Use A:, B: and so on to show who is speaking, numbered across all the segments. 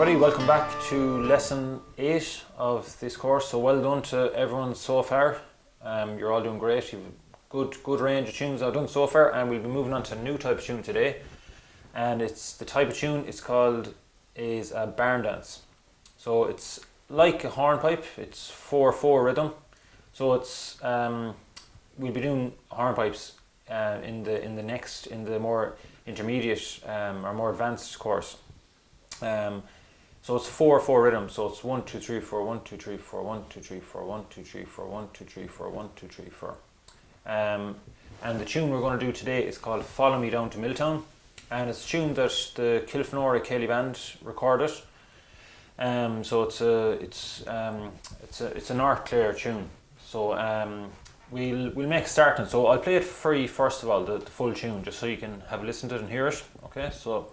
A: everybody, welcome back to lesson 8 of this course. So well done to everyone so far. You're all doing great. You've good range of tunes I've done so far, and we'll be moving on to a new type of tune today. And it's the type of tune is a barn dance. So it's like a hornpipe. It's 4/4 rhythm. So it's we'll be doing hornpipes in the more intermediate or more advanced course. So it's 4/4 rhythm. So it's 1 2 3 4 1 2 3 4 1 2 3 4 1 2 3 4 1 2 3 4 1 2 3 4. And the tune we're going to do today is called "Follow Me Down to Milltown," and it's a tune that the Kilfenora Kelly band recorded. So it's a North Clare tune. So we'll make a start. So I'll play it for you first of all, the full tune, just so you can have a listen to it and hear it. Okay, so.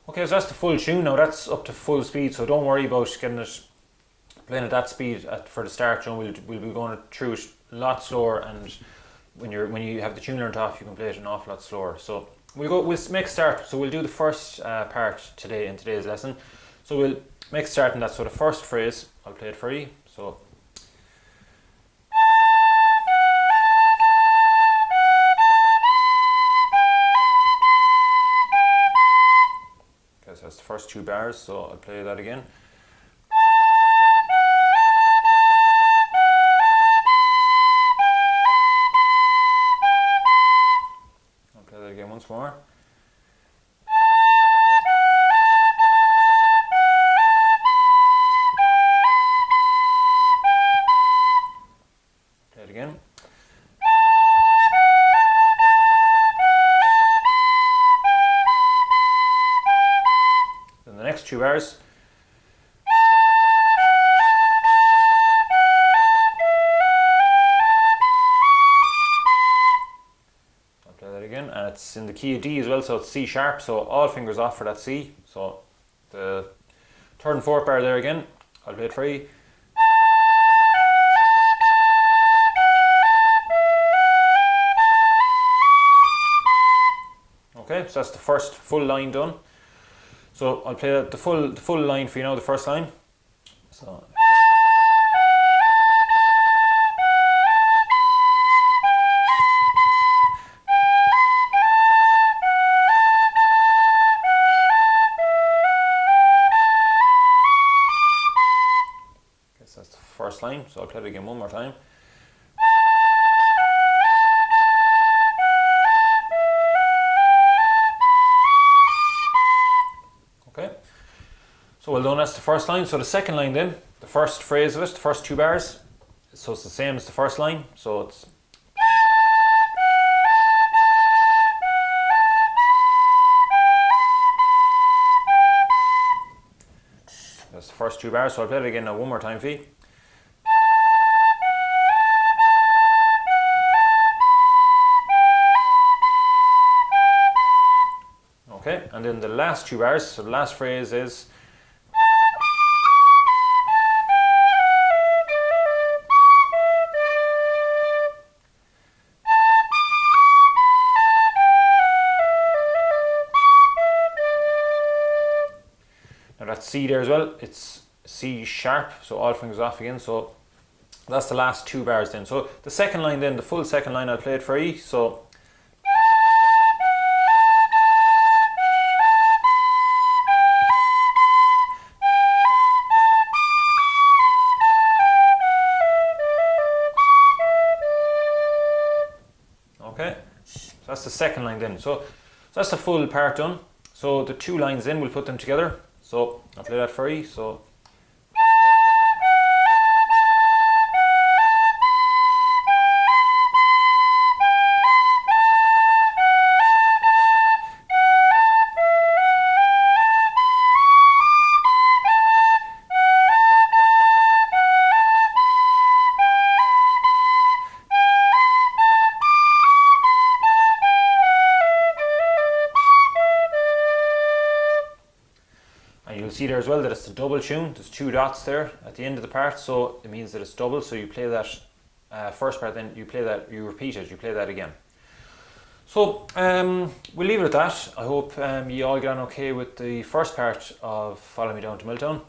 A: Okay, so that's the full tune. Now that's up to full speed, so don't worry about playing at that speed for the start. We'll be going through it a lot slower, and when you have the tune learned off, you can play it an awful lot slower. So we'll make a start. So we'll do the first part today in today's lesson. So we'll make a start in that. So the first phrase, I'll play it for you. So. So that's the first 2 bars, so I'll play that again. I'll play that again once more. Play it again. The next 2 bars. I'll play that again, and it's in the key of D as well, so it's C sharp, so all fingers off for that C. So the 3rd and 4th bar there again, I'll play it for you. Okay, so that's the first full line done. So I'll play the full line for you now, the first line. So. Okay, so that's the first line. So I'll play it again one more time. Okay, so well done, that's the first line. So the second line then, the first phrase of it, the first 2 bars, so it's the same as the first line, so it's that's the first 2 bars, so I'll play it again now one more time for you. Okay, and then the last 2 bars, so the last phrase is now that's C there as well, it's C sharp, so all fingers off again, so that's the last 2 bars then. So the second line then, the full second line, I'll play it for you, so the second line then. So that's the full part done. So the 2 lines in, we'll put them together. So I'll play that for you. So and you'll see there as well that it's a double tune. There's 2 dots there at the end of the part, so it means that it's double. So you play that first part, then you play that, you repeat it, you play that again. So we'll leave it at that. I hope you all get on okay with the first part of Follow Me Down to Milltown,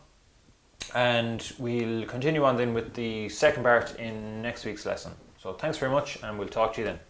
A: and we'll continue on then with the second part in next week's lesson. So thanks very much, and we'll talk to you then.